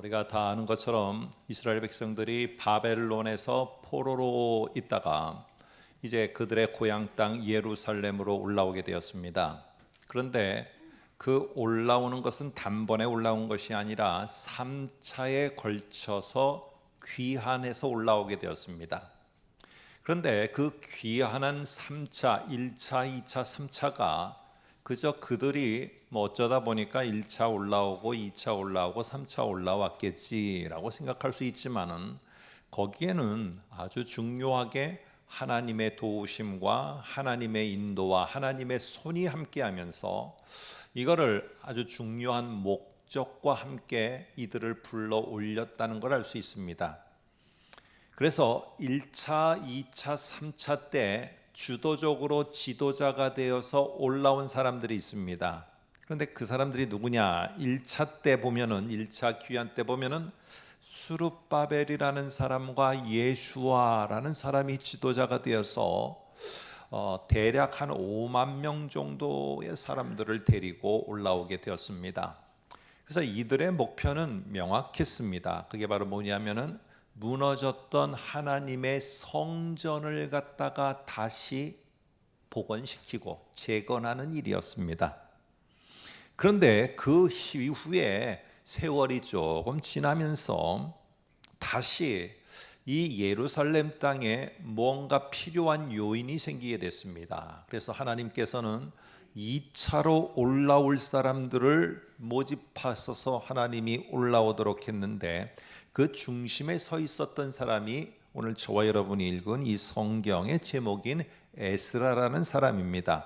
우리가 다 아는 것처럼 이스라엘 백성들이 바벨론에서 포로로 있다가 이제 그들의 고향 땅 예루살렘으로 올라오게 되었습니다. 그런데 그 올라오는 것은 단번에 올라온 것이 아니라 3차에 걸쳐서 귀환해서 올라오게 되었습니다. 그런데 그 귀환한 3차, 1차, 2차, 3차가 그저 그들이 어쩌다 보니까 1차 올라오고 2차 올라오고 3차 올라왔겠지라고 생각할 수 있지만은 거기에는 아주 중요하게 하나님의 도우심과 하나님의 인도와 하나님의 손이 함께하면서 이거를 아주 중요한 목적과 함께 이들을 불러 올렸다는 걸 알 수 있습니다. 그래서 1차, 2차, 3차 때 주도적으로 지도자가 되어서 올라온 사람들이 있습니다. 그런데 그 사람들이 누구냐? 1차 때 보면은 1차 귀환 때 보면은 수룹바벨이라는 사람과 예수아라는 사람이 지도자가 되어서 대략 한 5만 명 정도의 사람들을 데리고 올라오게 되었습니다. 그래서 이들의 목표는 명확했습니다. 그게 바로 뭐냐면은 무너졌던 하나님의 성전을 갖다가 다시 복원시키고 재건하는 일이었습니다. 그런데 그 이후에 세월이 조금 지나면서 다시 이 예루살렘 땅에 뭔가 필요한 요인이 생기게 됐습니다. 그래서 하나님께서는 2차로 올라올 사람들을 모집하셔서 하나님이 올라오도록 했는데 그 중심에 서 있었던 사람이 오늘 저와 여러분이 읽은 이 성경의 제목인 에스라라는 사람입니다.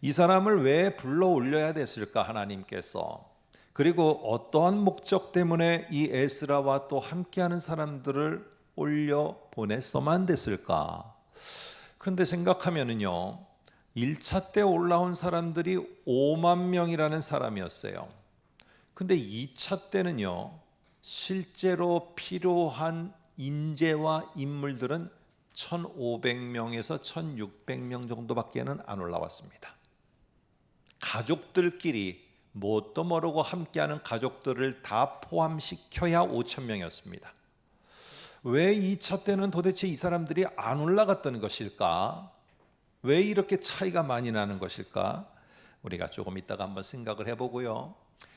이 사람을 왜 불러 올려야 됐을까 하나님께서? 그리고 어떠한 목적 때문에 이 에스라와 또 함께하는 사람들을 올려 보냈어만 됐을까? 그런데 생각하면은요, 1차 때 올라온 사람들이 5만 명이라는 사람이었어요. 근데 2차 때는요, 실제로 필요한 인재와 인물들은 1,500명에서 1,600명 정도밖에는 안 올라왔습니다. 가족들끼리 뭣도 모르고 함께하는 가족들을 다 포함시켜야 5,000명이었습니다. 왜 2차 때는 도대체 이 사람들이 안 올라갔던 것일까? 왜 이렇게 차이가 많이 나는 것일까? 우리가 조금 이따가 한번 생각을 해보고요.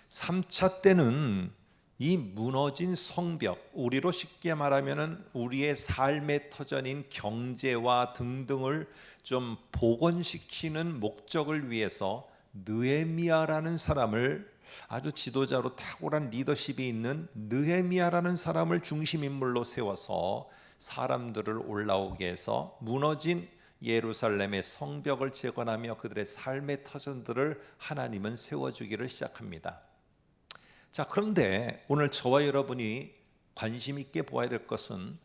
3차 때는 이 무너진 성벽, 우리로 쉽게 말하면 우리의 삶의 터전인 경제와 등등을 좀 복원시키는 목적을 위해서 느헤미야라는 사람을, 아주 지도자로 탁월한 리더십이 있는 느헤미야라는 사람을 중심인물로 세워서 사람들을 올라오게 해서 무너진 예루살렘의 성벽을 재건하며 그들의 삶의 터전들을 하나님은 세워주기를 시작합니다. 자, 그런데 오늘 저와 여러분이 관심 있게 보아야 될 것은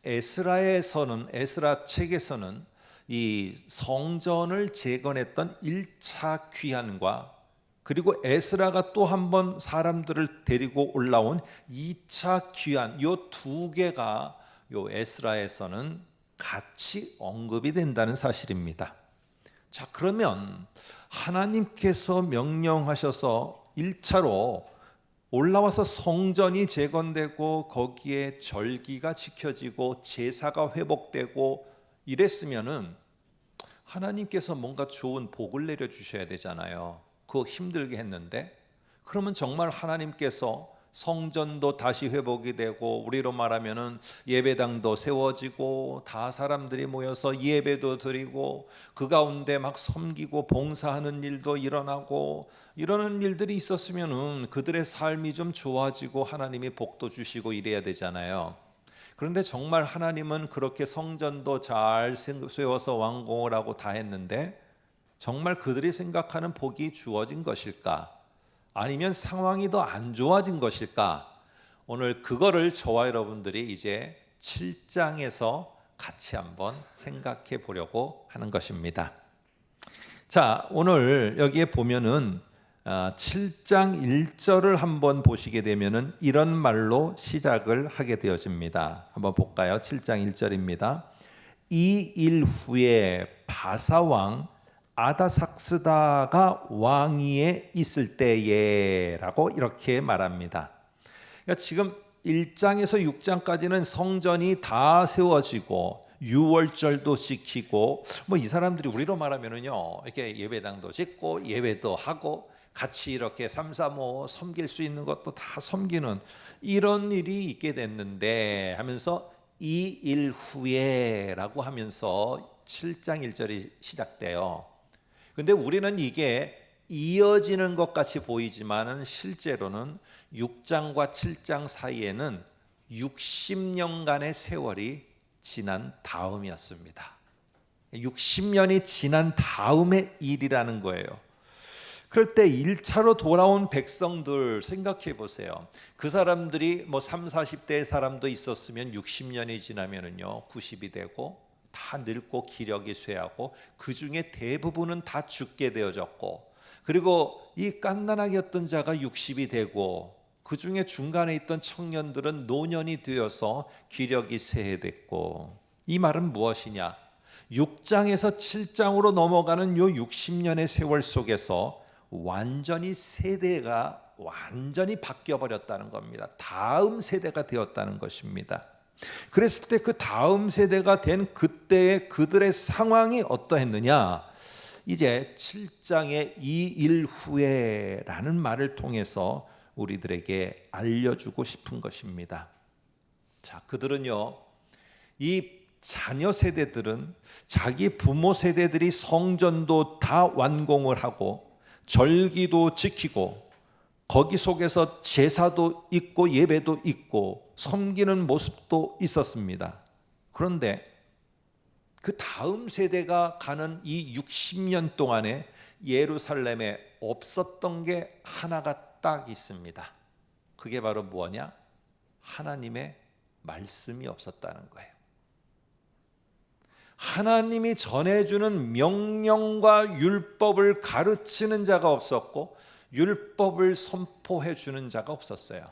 에스라 책에서는 이 성전을 재건했던 1차 귀환과 그리고 에스라가 또 한 번 사람들을 데리고 올라온 2차 귀환, 이 두 개가 요 에스라에서는 같이 언급이 된다는 사실입니다. 자, 그러면 하나님께서 명령하셔서 1차로 올라와서 성전이 재건되고 거기에 절기가 지켜지고 제사가 회복되고 이랬으면은 하나님께서 뭔가 좋은 복을 내려주셔야 되잖아요. 그거 힘들게 했는데, 그러면 정말 하나님께서 성전도 다시 회복이 되고 우리로 말하면은 예배당도 세워지고 다 사람들이 모여서 예배도 드리고 그 가운데 막 섬기고 봉사하는 일도 일어나고 이러는 일들이 있었으면은 그들의 삶이 좀 좋아지고 하나님이 복도 주시고 이래야 되잖아요. 그런데 정말 하나님은 그렇게 성전도 잘 세워서 완공을 하고 다 했는데 정말 그들이 생각하는 복이 주어진 것일까? 아니면 상황이 더 안 좋아진 것일까? 오늘 그거를 저와 여러분들이 이제 7장에서 같이 한번 생각해 보려고 하는 것입니다. 자, 오늘 여기에 보면은 7장 1절을 한번 보시게 되면은 이런 말로 시작을 하게 되어집니다. 한번 볼까요? 7장 1절입니다. 이 일 후에 바사왕 아다삭스다가 왕위에 있을 때에 라고 이렇게 말합니다. 그러니까 지금 1장에서 6장까지는 성전이 다 세워지고 유월절도 지키고 뭐 이 사람들이 우리로 말하면은요 이렇게 예배당도 짓고 예배도 하고 같이 이렇게 삼삼오오 섬길 수 있는 것도 다 섬기는 이런 일이 있게 됐는데 하면서 이 일 후에라고 하면서 7장 1절이 시작돼요. 근데 우리는 이게 이어지는 것 같이 보이지만은 실제로는 6장과 7장 사이에는 60년간의 세월이 지난 다음이었습니다. 60년이 지난 다음의 일이라는 거예요. 그럴 때 1차로 돌아온 백성들 생각해 보세요. 그 사람들이 뭐 30, 40대의 사람도 있었으면 60년이 지나면은요 90이 되고 다 늙고 기력이 쇠하고 그 중에 대부분은 다 죽게 되어졌고, 그리고 이 갓난아기 였던 자가 60이 되고 그 중에 중간에 있던 청년들은 노년이 되어서 기력이 쇠해됐고, 이 말은 무엇이냐? 6장에서 7장으로 넘어가는 요 60년의 세월 속에서 완전히 세대가 완전히 바뀌어 버렸다는 겁니다. 다음 세대가 되었다는 것입니다. 그랬을 때 그 다음 세대가 된 그때의 그들의 상황이 어떠했느냐? 이제 7장의 이 일 후에라는 말을 통해서 우리들에게 알려주고 싶은 것입니다. 자, 그들은요, 이 자녀 세대들은 자기 부모 세대들이 성전도 다 완공을 하고 절기도 지키고 거기 속에서 제사도 있고 예배도 있고 섬기는 모습도 있었습니다. 그런데 그 다음 세대가 가는 이 60년 동안에 예루살렘에 없었던 게 하나가 딱 있습니다. 그게 바로 뭐냐? 하나님의 말씀이 없었다는 거예요. 하나님이 전해주는 명령과 율법을 가르치는 자가 없었고 율법을 선포해 주는 자가 없었어요.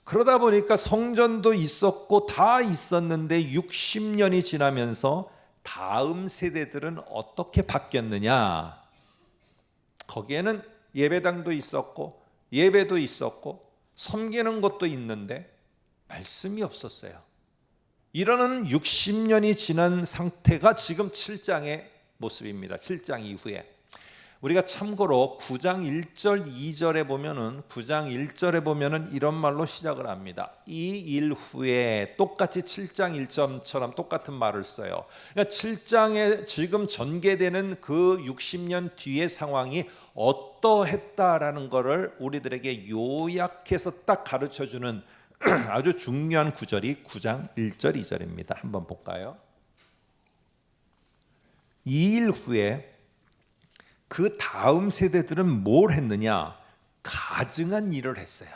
그러다 보니까 성전도 있었고 다 있었는데 60년이 지나면서 다음 세대들은 어떻게 바뀌었느냐? 거기에는 예배당도 있었고 예배도 있었고 섬기는 것도 있는데 말씀이 없었어요. 이러는 60년이 지난 상태가 지금 7장의 모습입니다. 7장 이후에 우리가 참고로 9장 1절 2절에 보면은 9장 1절에 보면은 이런 말로 시작을 합니다. 이 일 후에 똑같이 7장 1절처럼 똑같은 말을 써요. 그러니까 7장에 지금 전개되는 그 60년 뒤의 상황이 어떠했다라는 것을 우리들에게 요약해서 딱 가르쳐주는 아주 중요한 구절이 9장 1절 2절입니다. 한번 볼까요? 이 일 후에 그 다음 세대들은 뭘 했느냐? 가증한 일을 했어요.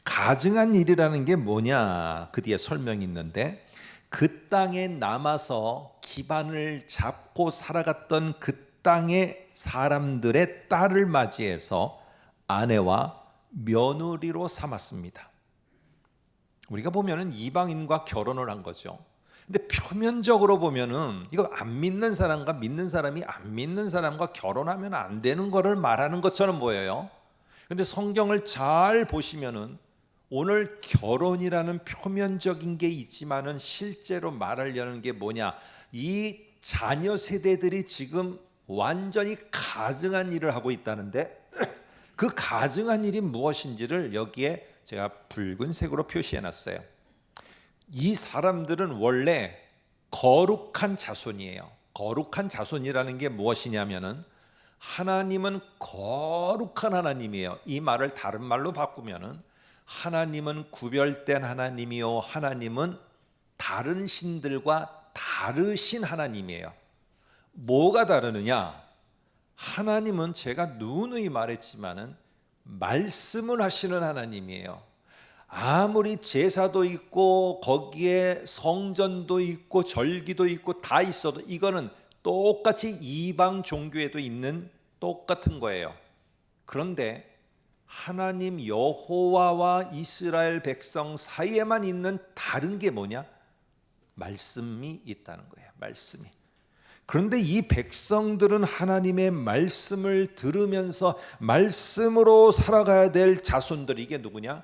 가증한 일이라는 게 뭐냐? 그 뒤에 설명이 있는데, 그 땅에 남아서 기반을 잡고 살아갔던 그 땅의 사람들의 딸을 맞이해서 아내와 며느리로 삼았습니다. 우리가 보면은 이방인과 결혼을 한 거죠. 근데 표면적으로 보면은 이거 안 믿는 사람과 믿는 사람이 안 믿는 사람과 결혼하면 안 되는 거를 말하는 것처럼 보여요. 근데 성경을 잘 보시면은 오늘 결혼이라는 표면적인 게 있지만은 실제로 말하려는 게 뭐냐? 이 자녀 세대들이 지금 완전히 가증한 일을 하고 있다는데 그 가증한 일이 무엇인지를 여기에 제가 붉은색으로 표시해 놨어요. 이 사람들은 원래 거룩한 자손이에요. 거룩한 자손이라는 게 무엇이냐면은 하나님은 거룩한 하나님이에요. 이 말을 다른 말로 바꾸면은 하나님은 구별된 하나님이요, 하나님은 다른 신들과 다르신 하나님이에요. 뭐가 다르느냐? 하나님은 제가 누누이 말했지만은 말씀을 하시는 하나님이에요. 아무리 제사도 있고 거기에 성전도 있고 절기도 있고 다 있어도 이거는 똑같이 이방 종교에도 있는 똑같은 거예요. 그런데 하나님 여호와와 이스라엘 백성 사이에만 있는 다른 게 뭐냐? 말씀이 있다는 거예요. 말씀이. 그런데 이 백성들은 하나님의 말씀을 들으면서 말씀으로 살아가야 될 자손들이 이게 누구냐?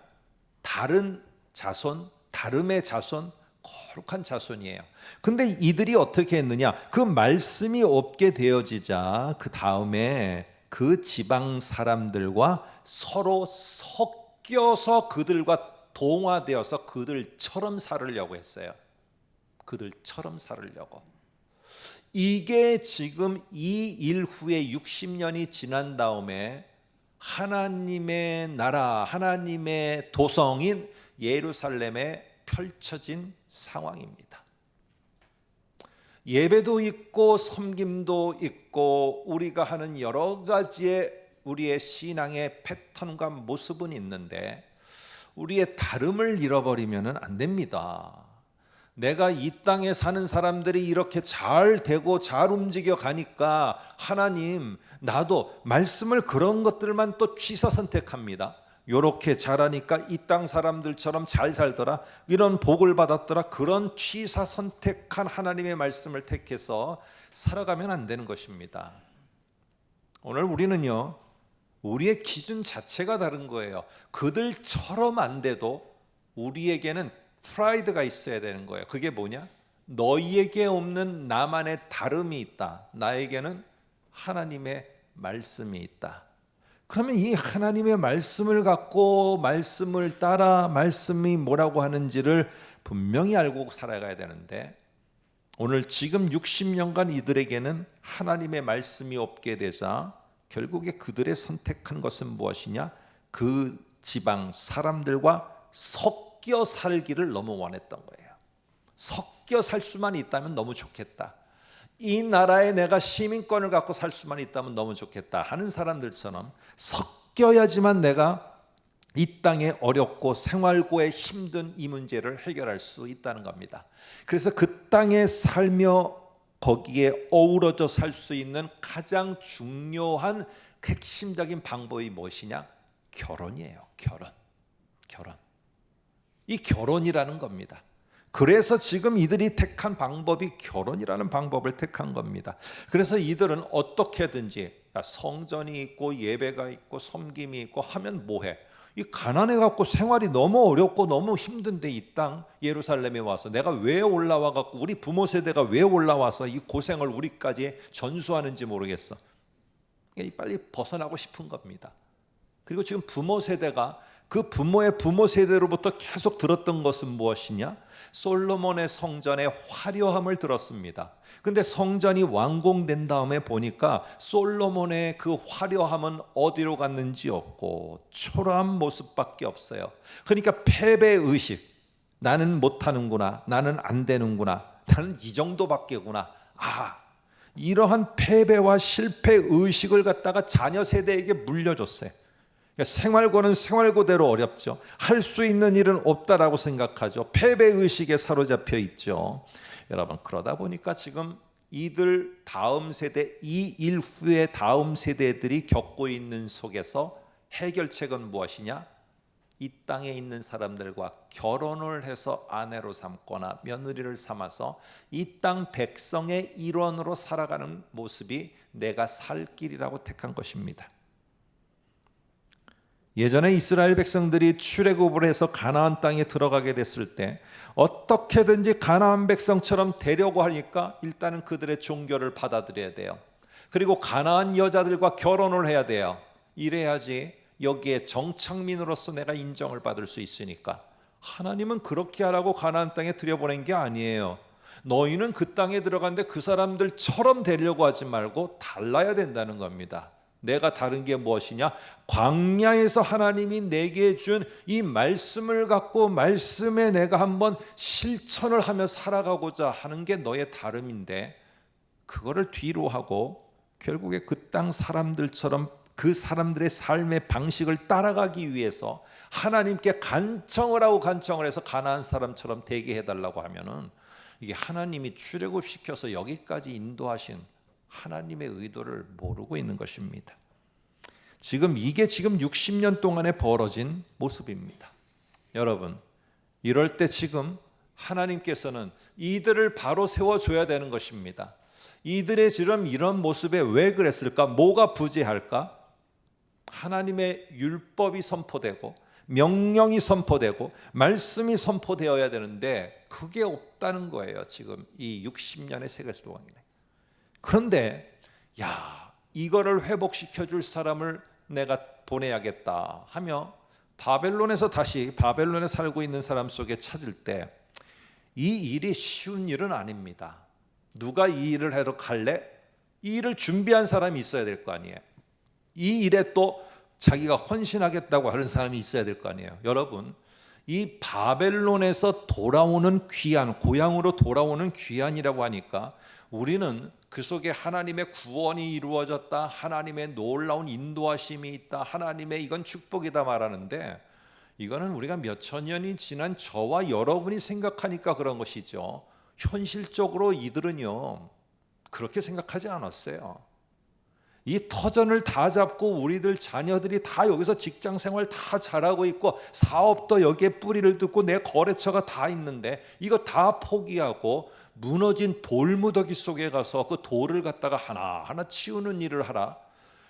다른 자손, 다름의 자손, 거룩한 자손이에요. 근데 이들이 어떻게 했느냐? 그 말씀이 없게 되어지자 그 다음에 그 지방 사람들과 서로 섞여서 그들과 동화되어서 그들처럼 살으려고 했어요. 그들처럼 살으려고. 이게 지금 이 일 후에 60년이 지난 다음에 하나님의 나라, 하나님의 도성인 예루살렘에 펼쳐진 상황입니다. 예배도 있고 섬김도 있고 우리가 하는 여러 가지의 우리의 신앙의 패턴과 모습은 있는데 우리의 다름을 잃어버리면 안 됩니다. 내가 이 땅에 사는 사람들이 이렇게 잘 되고 잘 움직여 가니까 하나님, 나도 말씀을 그런 것들만 또 취사 선택합니다. 요렇게 잘하니까 이 땅 사람들처럼 잘 살더라, 이런 복을 받았더라, 그런 취사 선택한 하나님의 말씀을 택해서 살아가면 안 되는 것입니다. 오늘 우리는요, 우리의 기준 자체가 다른 거예요. 그들처럼 안 돼도 우리에게는 프라이드가 있어야 되는 거예요. 그게 뭐냐? 너희에게 없는 나만의 다름이 있다. 나에게는 하나님의 말씀이 있다. 그러면 이 하나님의 말씀을 갖고 말씀을 따라 말씀이 뭐라고 하는지를 분명히 알고 살아가야 되는데 오늘 지금 60년간 이들에게는 하나님의 말씀이 없게 되자 결국에 그들의 선택한 것은 무엇이냐? 그 지방 사람들과 섞여 살기를 너무 원했던 거예요. 섞여 살 수만 있다면 너무 좋겠다. 이 나라에 내가 시민권을 갖고 살 수만 있다면 너무 좋겠다 하는 사람들처럼 섞여야지만 내가 이 땅에 어렵고 생활고에 힘든 이 문제를 해결할 수 있다는 겁니다. 그래서 그 땅에 살며 거기에 어우러져 살 수 있는 가장 중요한 핵심적인 방법이 무엇이냐? 결혼이에요. 결혼. 이 결혼이라는 겁니다. 그래서 지금 이들이 택한 방법이 결혼이라는 방법을 택한 겁니다. 그래서 이들은 어떻게든지 성전이 있고 예배가 있고 섬김이 있고 하면 뭐해? 이 가난해 갖고 생활이 너무 어렵고 너무 힘든데 이 땅 예루살렘에 와서 내가 왜 올라와 갖고 우리 부모 세대가 왜 올라와서 이 고생을 우리까지 전수하는지 모르겠어. 빨리 벗어나고 싶은 겁니다. 그리고 지금 부모 세대가 그 부모의 부모 세대로부터 계속 들었던 것은 무엇이냐? 솔로몬의 성전의 화려함을 들었습니다. 근데 성전이 완공된 다음에 보니까 솔로몬의 그 화려함은 어디로 갔는지 없고 초라한 모습밖에 없어요. 그러니까 패배의식, 나는 못하는구나, 나는 안 되는구나, 나는 이 정도밖에구나, 이러한 패배와 실패의식을 갖다가 자녀 세대에게 물려줬어요. 생활고는 생활고대로 어렵죠. 할 수 있는 일은 없다라고 생각하죠. 패배의식에 사로잡혀 있죠. 여러분, 그러다 보니까 지금 이들 다음 세대, 이 일 후에 다음 세대들이 겪고 있는 속에서 해결책은 무엇이냐? 이 땅에 있는 사람들과 결혼을 해서 아내로 삼거나 며느리를 삼아서 이 땅 백성의 일원으로 살아가는 모습이 내가 살 길이라고 택한 것입니다. 예전에 이스라엘 백성들이 출애굽을 해서 가나안 땅에 들어가게 됐을 때 어떻게든지 가나안 백성처럼 되려고 하니까 일단은 그들의 종교를 받아들여야 돼요. 그리고 가나안 여자들과 결혼을 해야 돼요. 이래야지 여기에 정착민으로서 내가 인정을 받을 수 있으니까. 하나님은 그렇게 하라고 가나안 땅에 들여보낸 게 아니에요. 너희는 그 땅에 들어갔는데 그 사람들처럼 되려고 하지 말고 달라야 된다는 겁니다. 내가 다른 게 무엇이냐? 광야에서 하나님이 내게 준 이 말씀을 갖고 말씀에 내가 한번 실천을 하며 살아가고자 하는 게 너의 다름인데 그거를 뒤로 하고 결국에 그 땅 사람들처럼 그 사람들의 삶의 방식을 따라가기 위해서 하나님께 간청을 하고 간청을 해서 가나안 사람처럼 되게 해달라고 하면은 이게 하나님이 출애굽시켜서 여기까지 인도하신 하나님의 의도를 모르고 있는 것입니다. 이게 지금 60년 동안에 벌어진 모습입니다. 여러분, 이럴 때 지금 하나님께서는 이들을 바로 세워줘야 되는 것입니다. 이들의 지금 이런 모습에 왜 그랬을까? 뭐가 부재할까? 하나님의 율법이 선포되고 명령이 선포되고 말씀이 선포되어야 되는데 그게 없다는 거예요. 지금 이 60년의 세계동안에. 그런데 이거를 회복시켜 줄 사람을 내가 보내야겠다 하며 바벨론에서 다시 바벨론에 살고 있는 사람 속에 찾을 때 이 일이 쉬운 일은 아닙니다. 누가 이 일을 하러 갈래? 이 일을 준비한 사람이 있어야 될 거 아니에요. 이 일에 또 자기가 헌신하겠다고 하는 사람이 있어야 될 거 아니에요. 여러분, 이 바벨론에서 돌아오는 귀환, 고향으로 돌아오는 귀환이라고 하니까 우리는 그 속에 하나님의 구원이 이루어졌다, 하나님의 놀라운 인도하심이 있다, 하나님의 이건 축복이다 말하는데, 이거는 우리가 몇천 년이 지난 저와 여러분이 생각하니까 그런 것이죠. 현실적으로 이들은요 그렇게 생각하지 않았어요. 이 터전을 다 잡고 우리들 자녀들이 다 여기서 직장생활 다 잘하고 있고 사업도 여기에 뿌리를 듣고 내 거래처가 다 있는데 이거 다 포기하고 무너진 돌무더기 속에 가서 그 돌을 갖다가 하나하나 치우는 일을 하라.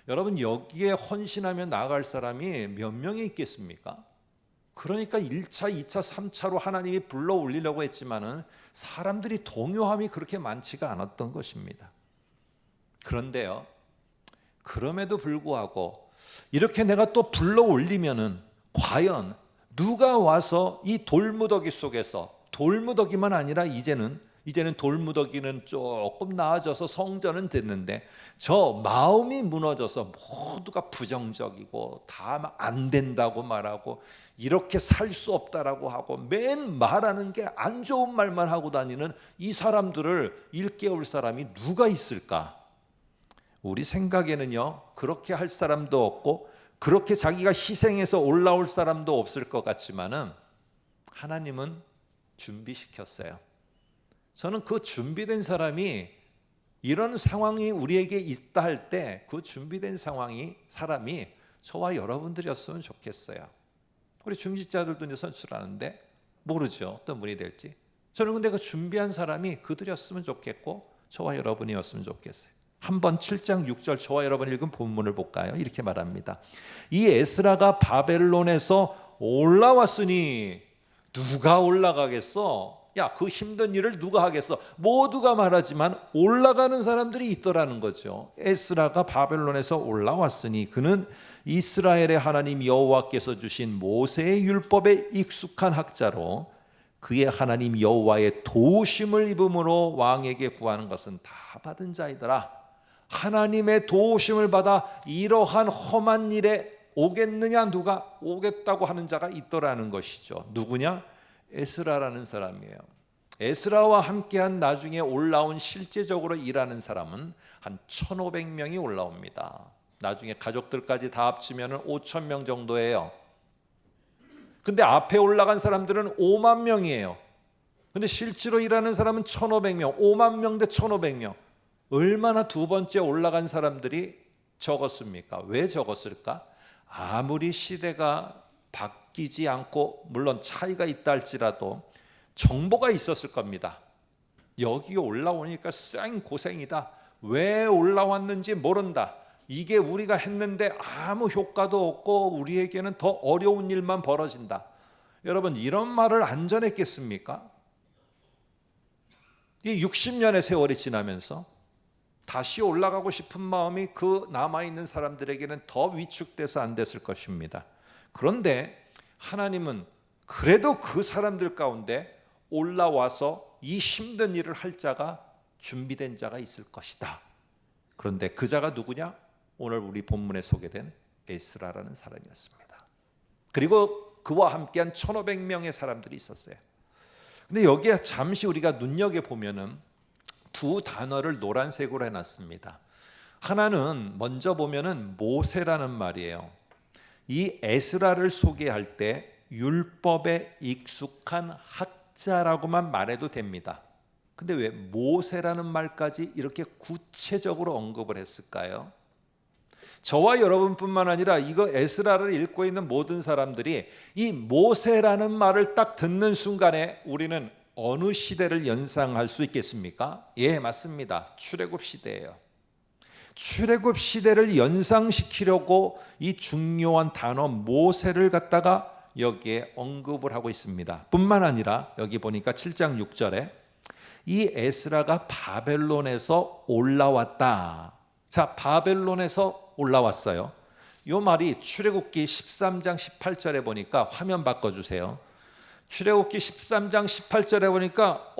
여러분, 여기에 헌신하며 나아갈 사람이 몇 명이 있겠습니까? 그러니까 1차, 2차, 3차로 하나님이 불러 올리려고 했지만은 사람들이 동요함이 그렇게 많지가 않았던 것입니다. 그런데요, 그럼에도 불구하고 이렇게 내가 또 불러 올리면은 과연 누가 와서 이 돌무더기 속에서, 돌무더기만 아니라 이제는 돌무더기는 조금 나아져서 성전은 됐는데 저 마음이 무너져서 모두가 부정적이고 다 안 된다고 말하고 이렇게 살 수 없다라고 하고 맨 말하는 게 안 좋은 말만 하고 다니는 이 사람들을 일깨울 사람이 누가 있을까? 우리 생각에는요 그렇게 할 사람도 없고 그렇게 자기가 희생해서 올라올 사람도 없을 것 같지만은 하나님은 준비시켰어요. 저는 그 준비된 사람이, 이런 상황이 우리에게 있다 할 때 그 준비된 사람이 저와 여러분들이었으면 좋겠어요. 우리 중직자들도 이제 선출하는데 모르죠, 어떤 분이 될지. 저는 근데 그 준비한 사람이 그들이었으면 좋겠고 저와 여러분이었으면 좋겠어요. 한번 7장 6절 저와 여러분 읽은 본문을 볼까요? 이렇게 말합니다. 이 에스라가 바벨론에서 올라왔으니 누가 올라가겠어? 그 힘든 일을 누가 하겠어? 모두가 말하지만 올라가는 사람들이 있더라는 거죠. 에스라가 바벨론에서 올라왔으니 그는 이스라엘의 하나님 여호와께서 주신 모세의 율법에 익숙한 학자로 그의 하나님 여호와의 도우심을 입음으로 왕에게 구하는 것은 다 받은 자이더라. 하나님의 도우심을 받아 이러한 험한 일에 오겠느냐? 누가 오겠다고 하는 자가 있더라는 것이죠. 누구냐? 에스라라는 사람이에요. 에스라와 함께한 나중에 올라온 실제적으로 일하는 사람은 한 1,500명이 올라옵니다. 나중에 가족들까지 다 합치면 5,000명 정도예요. 근데 앞에 올라간 사람들은 5만 명이에요. 근데 실제로 일하는 사람은 1,500명, 5만 명 대 1,500명. 얼마나 두 번째 올라간 사람들이 적었습니까? 왜 적었을까? 아무리 시대가 바뀌지 않고 물론 차이가 있다 할지라도 정보가 있었을 겁니다. 여기 올라오니까 쌩 고생이다. 왜 올라왔는지 모른다. 이게 우리가 했는데 아무 효과도 없고 우리에게는 더 어려운 일만 벌어진다. 여러분, 이런 말을 안 전했겠습니까? 이 60년의 세월이 지나면서 다시 올라가고 싶은 마음이 그 남아있는 사람들에게는 더 위축돼서 안 됐을 것입니다. 그런데 하나님은 그래도 그 사람들 가운데 올라와서 이 힘든 일을 할 자가, 준비된 자가 있을 것이다. 그런데 그 자가 누구냐? 오늘 우리 본문에 소개된 에스라라는 사람이었습니다. 그리고 그와 함께한 1,500명의 사람들이 있었어요. 근데 여기에 잠시 우리가 눈여겨보면은 두 단어를 노란색으로 해놨습니다. 하나는 먼저 보면은 모세라는 말이에요. 이 에스라를 소개할 때 율법에 익숙한 학자라고만 말해도 됩니다. 근데 왜 모세라는 말까지 이렇게 구체적으로 언급을 했을까요? 저와 여러분뿐만 아니라 이거 에스라를 읽고 있는 모든 사람들이 이 모세라는 말을 딱 듣는 순간에 우리는 어느 시대를 연상할 수 있겠습니까? 예, 맞습니다. 출애굽 시대예요. 출애굽 시대를 연상시키려고 이 중요한 단어 모세를 갖다가 여기에 언급을 하고 있습니다. 뿐만 아니라 여기 보니까 7장 6절에 이 에스라가 바벨론에서 올라왔다. 자, 바벨론에서 올라왔어요. 이 말이 출애굽기 13장 18절에 보니까 화면 바꿔주세요. 출애굽기 13장 18절에 보니까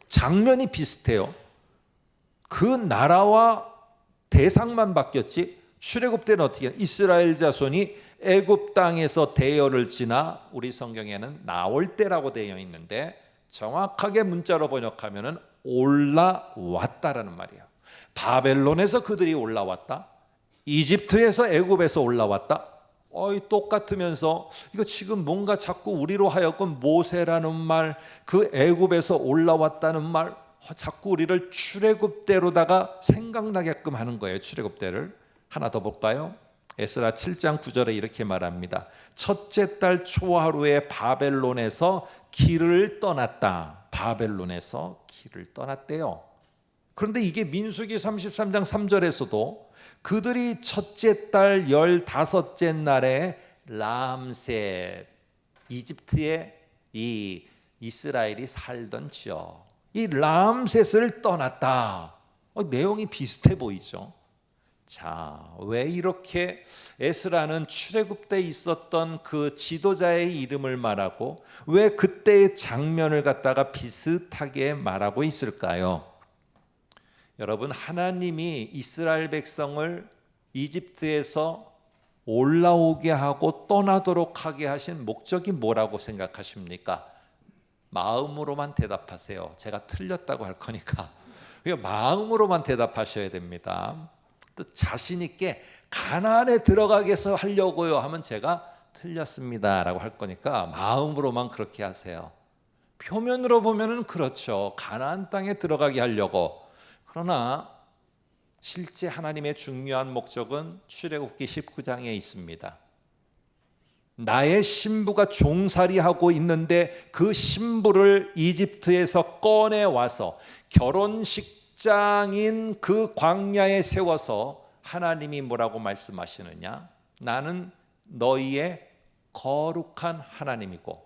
장면이 비슷해요. 그 나라와 대상만 바뀌었지 출애굽 때는 어떻게 해요? 이스라엘 자손이 애굽 땅에서 대열을 지나 우리 성경에는 나올 때라고 되어 있는데 정확하게 문자로 번역하면 올라왔다라는 말이에요. 바벨론에서 그들이 올라왔다. 이집트에서 애굽에서 올라왔다. 똑같으면서 이거 지금 뭔가 자꾸 우리로 하여금 모세라는 말, 그 애굽에서 올라왔다는 말 자꾸 우리를 출애굽대로다가 생각나게끔 하는 거예요. 출애굽대를. 하나 더 볼까요? 에스라 7장 9절에 이렇게 말합니다. 첫째 달 초하루에 바벨론에서 길을 떠났다. 바벨론에서 길을 떠났대요. 그런데 이게 민수기 33장 3절에서도 그들이 첫째 달 15째 날에 람셋, 이집트에 이 이스라엘이 살던 지역, 이 람셋을 떠났다. 내용이 비슷해 보이죠? 자, 왜 이렇게 에스라는 출애굽 때 있었던 그 지도자의 이름을 말하고 왜 그때의 장면을 갖다가 비슷하게 말하고 있을까요? 여러분, 하나님이 이스라엘 백성을 이집트에서 올라오게 하고 떠나도록 하게 하신 목적이 뭐라고 생각하십니까? 마음으로만 대답하세요. 제가 틀렸다고 할 거니까 마음으로만 대답하셔야 됩니다. 또 자신 있게 가나안에 들어가게 해서 하려고요 하면 제가 틀렸습니다 라고 할 거니까 마음으로만 그렇게 하세요. 표면으로 보면은 그렇죠. 가나안 땅에 들어가게 하려고. 그러나 실제 하나님의 중요한 목적은 출애굽기 19장에 있습니다. 나의 신부가 종살이하고 있는데 그 신부를 이집트에서 꺼내와서 결혼식장인 그 광야에 세워서 하나님이 뭐라고 말씀하시느냐? 나는 너희의 거룩한 하나님이고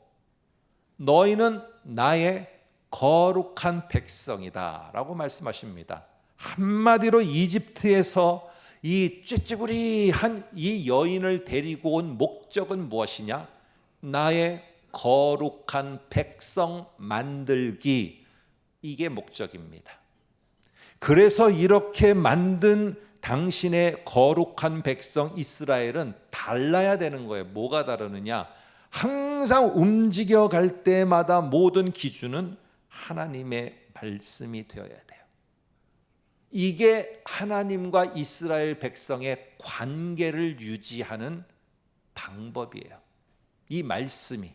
너희는 나의 거룩한 백성이다 라고 말씀하십니다. 한마디로 이집트에서 이 쨉쨉구리한 이 여인을 데리고 온 목적은 무엇이냐? 나의 거룩한 백성 만들기, 이게 목적입니다. 그래서 이렇게 만든 당신의 거룩한 백성 이스라엘은 달라야 되는 거예요. 뭐가 다르느냐? 항상 움직여갈 때마다 모든 기준은 하나님의 말씀이 되어야 돼요. 이게 하나님과 이스라엘 백성의 관계를 유지하는 방법이에요. 이 말씀이.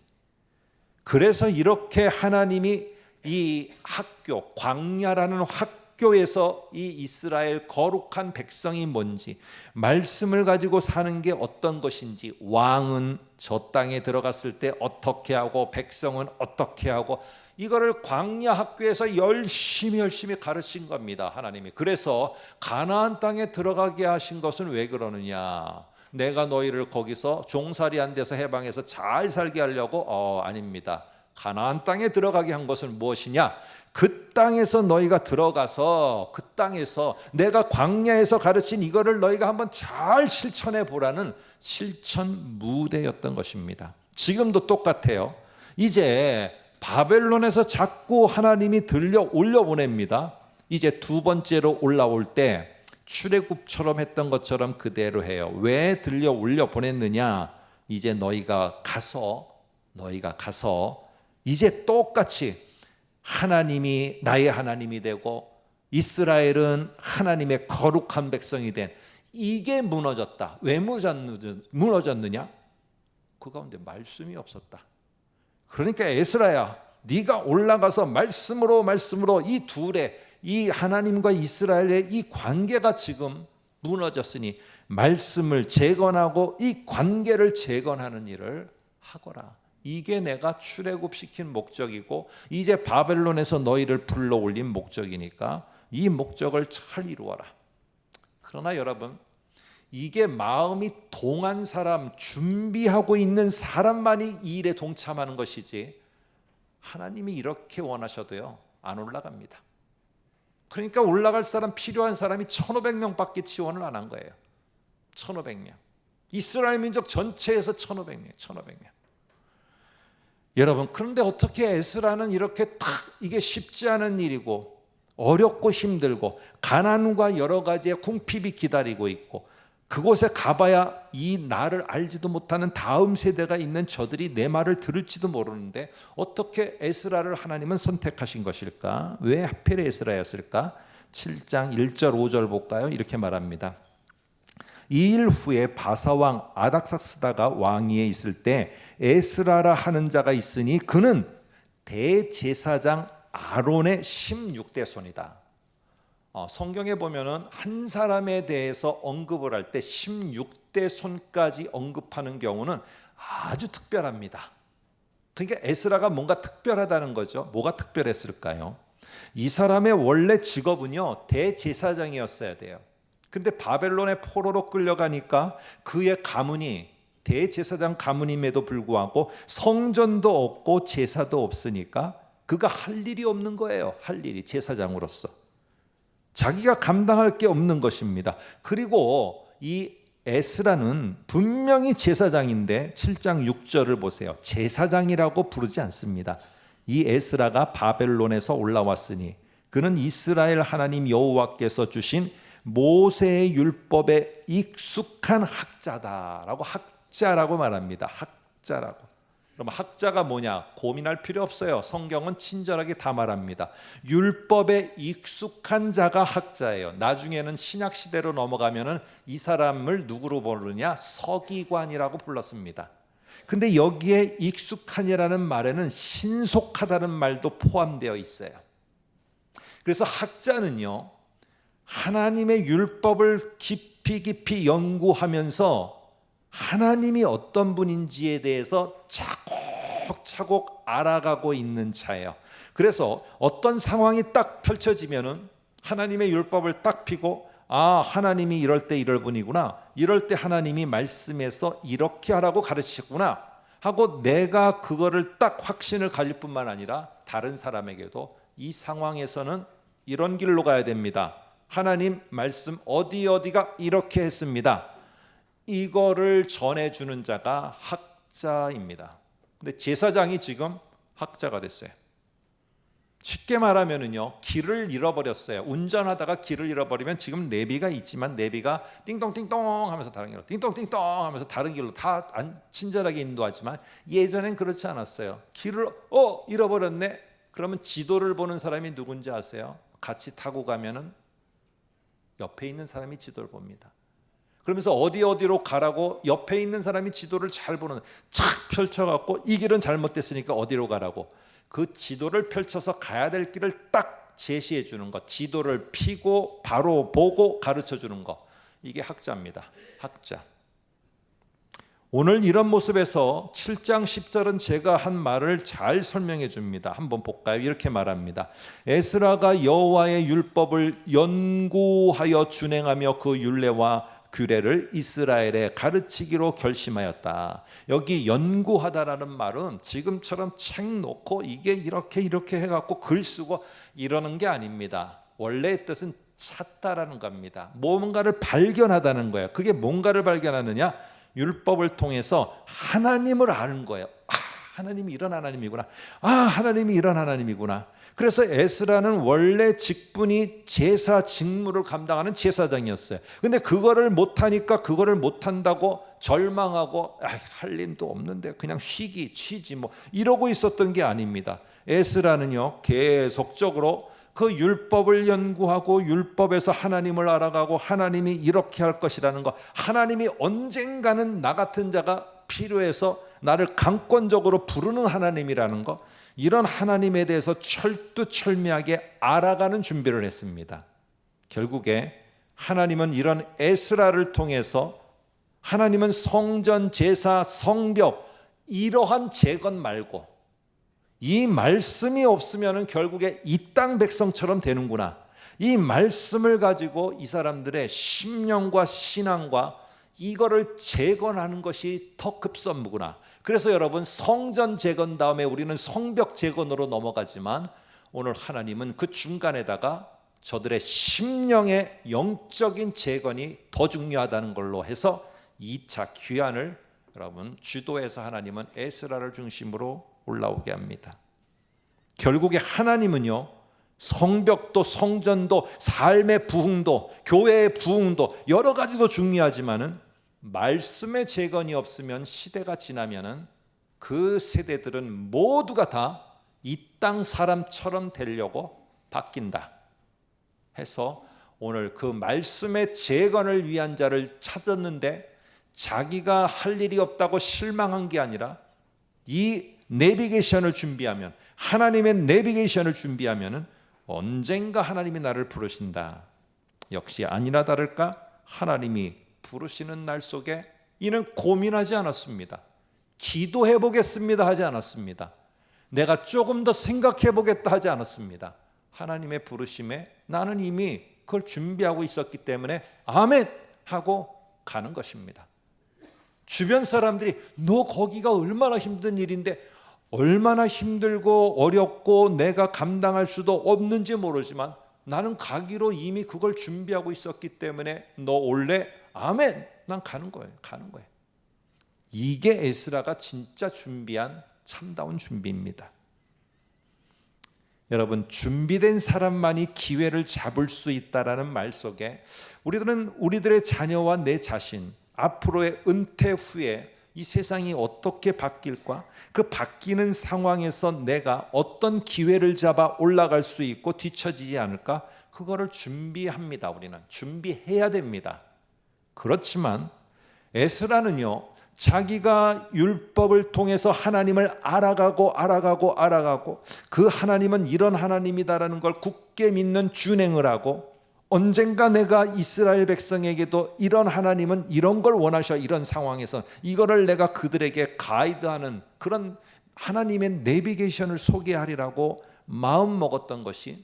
그래서 이렇게 하나님이 이 학교, 광야라는 학교에서 이 이스라엘 거룩한 백성이 뭔지, 말씀을 가지고 사는 게 어떤 것인지, 왕은 저 땅에 들어갔을 때 어떻게 하고 백성은 어떻게 하고, 이거를 광야 학교에서 열심히 가르친 겁니다. 하나님이. 그래서 가나안 땅에 들어가게 하신 것은 왜 그러느냐? 내가 너희를 거기서 종살이한 데서 해방해서 잘 살게 하려고? 아닙니다. 가나안 땅에 들어가게 한 것은 무엇이냐? 그 땅에서 너희가 들어가서 그 땅에서 내가 광야에서 가르친 이거를 너희가 한번 잘 실천해 보라는 실천 무대였던 것입니다. 지금도 똑같아요. 이제 바벨론에서 자꾸 하나님이 들려 올려보냅니다. 이제 두 번째로 올라올 때 출애굽처럼 했던 것처럼 그대로 해요. 왜 들려 올려보냈느냐? 이제 너희가 가서 이제 똑같이 하나님이 나의 하나님이 되고 이스라엘은 하나님의 거룩한 백성이 된, 이게 무너졌다. 왜 무너졌느냐? 그 가운데 말씀이 없었다. 그러니까 에스라야, 네가 올라가서 말씀으로 이 둘의, 이 하나님과 이스라엘의 이 관계가 지금 무너졌으니 말씀을 재건하고 이 관계를 재건하는 일을 하거라. 이게 내가 출애굽시킨 목적이고 이제 바벨론에서 너희를 불러올린 목적이니까 이 목적을 잘 이루어라. 그러나 여러분, 이게 마음이 동한 사람, 준비하고 있는 사람만이 이 일에 동참하는 것이지 하나님이 이렇게 원하셔도요 안 올라갑니다. 그러니까 올라갈 사람, 필요한 사람이 1,500명밖에 지원을 안 한 거예요. 1,500명. 이스라엘 민족 전체에서 1,500명. 여러분, 그런데 어떻게 에스라는 이렇게 딱 이게 쉽지 않은 일이고 어렵고 힘들고 가난과 여러 가지의 궁핍이 기다리고 있고 그곳에 가봐야 이 나를 알지도 못하는 다음 세대가 있는 저들이 내 말을 들을지도 모르는데 어떻게 에스라를 하나님은 선택하신 것일까? 왜 하필 에스라였을까? 7장 1절 5절 볼까요? 이렇게 말합니다. 이 일 후에 바사왕 아닥사스다가 왕위에 있을 때 에스라라 하는 자가 있으니 그는 대제사장 아론의 16대 손이다. 성경에 보면은 한 사람에 대해서 언급을 할 때 16대 손까지 언급하는 경우는 아주 특별합니다. 그러니까 에스라가 뭔가 특별하다는 거죠. 뭐가 특별했을까요? 이 사람의 원래 직업은요 대제사장이었어야 돼요. 근데 바벨론의 포로로 끌려가니까 그의 가문이 대제사장 가문임에도 불구하고 성전도 없고 제사도 없으니까 그가 할 일이 없는 거예요. 할 일이 제사장으로서 자기가 감당할 게 없는 것입니다. 그리고 이 에스라는 분명히 제사장인데 7장 6절을 보세요. 제사장이라고 부르지 않습니다. 이 에스라가 바벨론에서 올라왔으니 그는 이스라엘 하나님 여호와께서 주신 모세의 율법에 익숙한 학자다라고 학자라고 말합니다. 학자라고. 그럼 학자가 뭐냐? 고민할 필요 없어요. 성경은 친절하게 다 말합니다. 율법에 익숙한 자가 학자예요. 나중에는 신약 시대로 넘어가면은 이 사람을 누구로 부르냐? 서기관이라고 불렀습니다. 근데 여기에 익숙한이라는 말에는 신속하다는 말도 포함되어 있어요. 그래서 학자는요 하나님의 율법을 깊이 연구하면서 하나님이 어떤 분인지에 대해서 차곡차곡 알아가고 있는 자예요. 그래서 어떤 상황이 딱 펼쳐지면은 하나님의 율법을 딱 펴고 하나님이 이럴 때 이럴 분이구나, 이럴 때 하나님이 말씀에서 이렇게 하라고 가르치셨구나 하고 내가 그거를 딱 확신을 가질 뿐만 아니라 다른 사람에게도 이 상황에서는 이런 길로 가야 됩니다. 하나님 말씀 어디가 이렇게 했습니다. 이거를 전해주는 자가 학자입니다. 근데 제사장이 지금 학자가 됐어요. 쉽게 말하면은요 길을 잃어버렸어요. 운전하다가 길을 잃어버리면 지금 내비가 있지만 내비가 띵동띵동 하면서 다른 길로 띵동띵동 하면서 다른 길로 다 친절하게 인도하지만 예전엔 그렇지 않았어요. 길을 잃어버렸네. 그러면 지도를 보는 사람이 누군지 아세요? 같이 타고 가면은 옆에 있는 사람이 지도를 봅니다. 그러면서 어디로 가라고 옆에 있는 사람이 지도를 잘 보는 착 펼쳐갖고 이 길은 잘못됐으니까 어디로 가라고 그 지도를 펼쳐서 가야 될 길을 딱 제시해 주는 것, 지도를 펴고 바로 보고 가르쳐 주는 것, 이게 학자입니다. 학자. 오늘 이런 모습에서 7장 10절은 제가 한 말을 잘 설명해 줍니다. 한번 볼까요? 이렇게 말합니다. 에스라가 여호와의 율법을 연구하여 준행하며 그 율례와 규례를 이스라엘에 가르치기로 결심하였다. 여기 연구하다라는 말은 지금처럼 책 놓고 이게 이렇게 해갖고 글 쓰고 이러는 게 아닙니다. 원래의 뜻은 찾다라는 겁니다. 뭔가를 발견하다는 거예요. 그게 뭔가를 발견하느냐? 율법을 통해서 하나님을 아는 거예요. 하나님이 이런 하나님이구나. 하나님이 이런 하나님이구나. 그래서 에스라는 원래 직분이 제사 직무를 감당하는 제사장이었어요. 근데 그거를 못하니까 그거를 못한다고 절망하고 할 일도 없는데 그냥 쉬지 뭐 이러고 있었던 게 아닙니다. 에스라는요 계속적으로 그 율법을 연구하고 율법에서 하나님을 알아가고 하나님이 이렇게 할 것이라는 거, 하나님이 언젠가는 나 같은 자가 필요해서 나를 강권적으로 부르는 하나님이라는 거, 이런 하나님에 대해서 철두철미하게 알아가는 준비를 했습니다. 결국에 하나님은 이런 에스라를 통해서 하나님은 성전, 제사, 성벽 이러한 재건 말고 이 말씀이 없으면 결국에 이 땅 백성처럼 되는구나, 이 말씀을 가지고 이 사람들의 심령과 신앙과 이거를 재건하는 것이 더 급선무구나. 그래서 여러분, 성전 재건 다음에 우리는 성벽 재건으로 넘어가지만 오늘 하나님은 그 중간에다가 저들의 심령의 영적인 재건이 더 중요하다는 걸로 해서 2차 귀환을 여러분 주도해서 하나님은 에스라를 중심으로 올라오게 합니다. 결국에 하나님은요, 성벽도 성전도 삶의 부흥도 교회의 부흥도 여러 가지도 중요하지만은 말씀의 재건이 없으면 시대가 지나면은 그 세대들은 모두가 다 이 땅 사람처럼 되려고 바뀐다 해서 오늘 그 말씀의 재건을 위한 자를 찾았는데 자기가 할 일이 없다고 실망한 게 아니라 이 내비게이션을 준비하면, 하나님의 내비게이션을 준비하면 언젠가 하나님이 나를 부르신다. 역시 아니나 다를까 하나님이 부르시는 날 속에 이는 고민하지 않았습니다. 기도해 보겠습니다 하지 않았습니다. 내가 조금 더 생각해 보겠다 하지 않았습니다. 하나님의 부르심에 나는 이미 그걸 준비하고 있었기 때문에 아멘 하고 가는 것입니다. 주변 사람들이 너 거기가 얼마나 힘든 일인데, 얼마나 힘들고 어렵고 내가 감당할 수도 없는지 모르지만 나는 가기로 이미 그걸 준비하고 있었기 때문에 너 올래? 아멘. 난 가는 거예요. 이게 에스라가 진짜 준비한 참다운 준비입니다. 여러분, 준비된 사람만이 기회를 잡을 수 있다라는 말 속에 우리들은 우리들의 자녀와 내 자신, 앞으로의 은퇴 후에 이 세상이 어떻게 바뀔까? 그 바뀌는 상황에서 내가 어떤 기회를 잡아 올라갈 수 있고 뒤처지지 않을까? 그거를 준비합니다. 우리는 준비해야 됩니다. 그렇지만 에스라는요, 자기가 율법을 통해서 하나님을 알아가고 그 하나님은 이런 하나님이다라는 걸 굳게 믿는 준행을 하고, 언젠가 내가 이스라엘 백성에게도 이런 하나님은 이런 걸 원하셔, 이런 상황에서 이거를 내가 그들에게 가이드하는 그런 하나님의 내비게이션을 소개하리라고 마음 먹었던 것이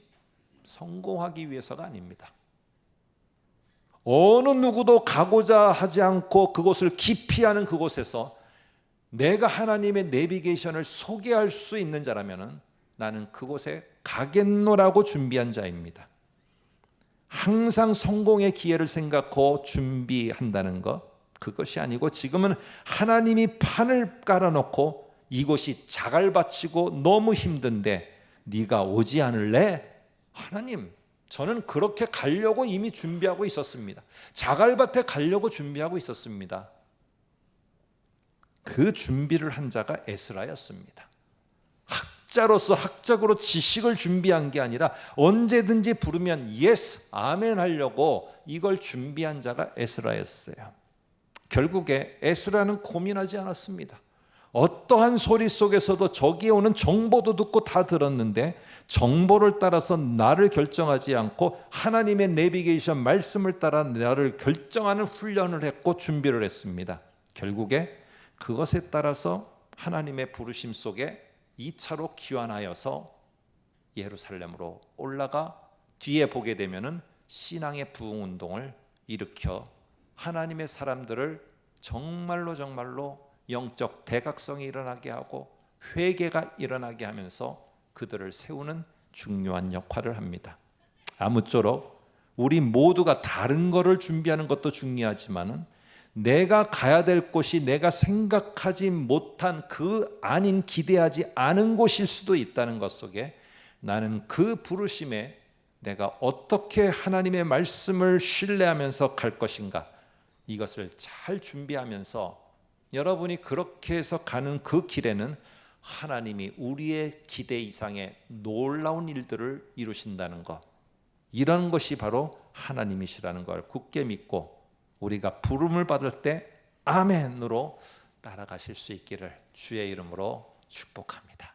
성공하기 위해서가 아닙니다. 어느 누구도 가고자 하지 않고 그곳을 기피하는 그곳에서 내가 하나님의 내비게이션을 소개할 수 있는 자라면 나는 그곳에 가겠노라고 준비한 자입니다. 항상 성공의 기회를 생각하고 준비한다는 것, 그것이 아니고 지금은 하나님이 판을 깔아놓고 이곳이 자갈밭이고 너무 힘든데 네가 오지 않을래? 하나님, 저는 그렇게 가려고 이미 준비하고 있었습니다. 자갈밭에 가려고 준비하고 있었습니다. 그 준비를 한 자가 에스라였습니다. 학자로서 학적으로 지식을 준비한 게 아니라 언제든지 부르면 예스, 아멘 하려고 이걸 준비한 자가 에스라였어요. 결국에 에스라는 고민하지 않았습니다. 어떠한 소리 속에서도 저기에 오는 정보도 듣고 다 들었는데 정보를 따라서 나를 결정하지 않고 하나님의 내비게이션 말씀을 따라 나를 결정하는 훈련을 했고 준비를 했습니다. 결국에 그것에 따라서 하나님의 부르심 속에 2차로 귀환하여서 예루살렘으로 올라가 뒤에 보게 되면은 신앙의 부흥운동을 일으켜 하나님의 사람들을 정말로 영적 대각성이 일어나게 하고 회개가 일어나게 하면서 그들을 세우는 중요한 역할을 합니다. 아무쪼록 우리 모두가 다른 것을 준비하는 것도 중요하지만은 내가 가야 될 곳이 내가 생각하지 못한 그 아닌 기대하지 않은 곳일 수도 있다는 것 속에 나는 그 부르심에 내가 어떻게 하나님의 말씀을 신뢰하면서 갈 것인가, 이것을 잘 준비하면서 여러분이 그렇게 해서 가는 그 길에는 하나님이 우리의 기대 이상의 놀라운 일들을 이루신다는 것, 이런 것이 바로 하나님이시라는 걸 굳게 믿고 우리가 부름을 받을 때 아멘으로 따라가실 수 있기를 주의 이름으로 축복합니다.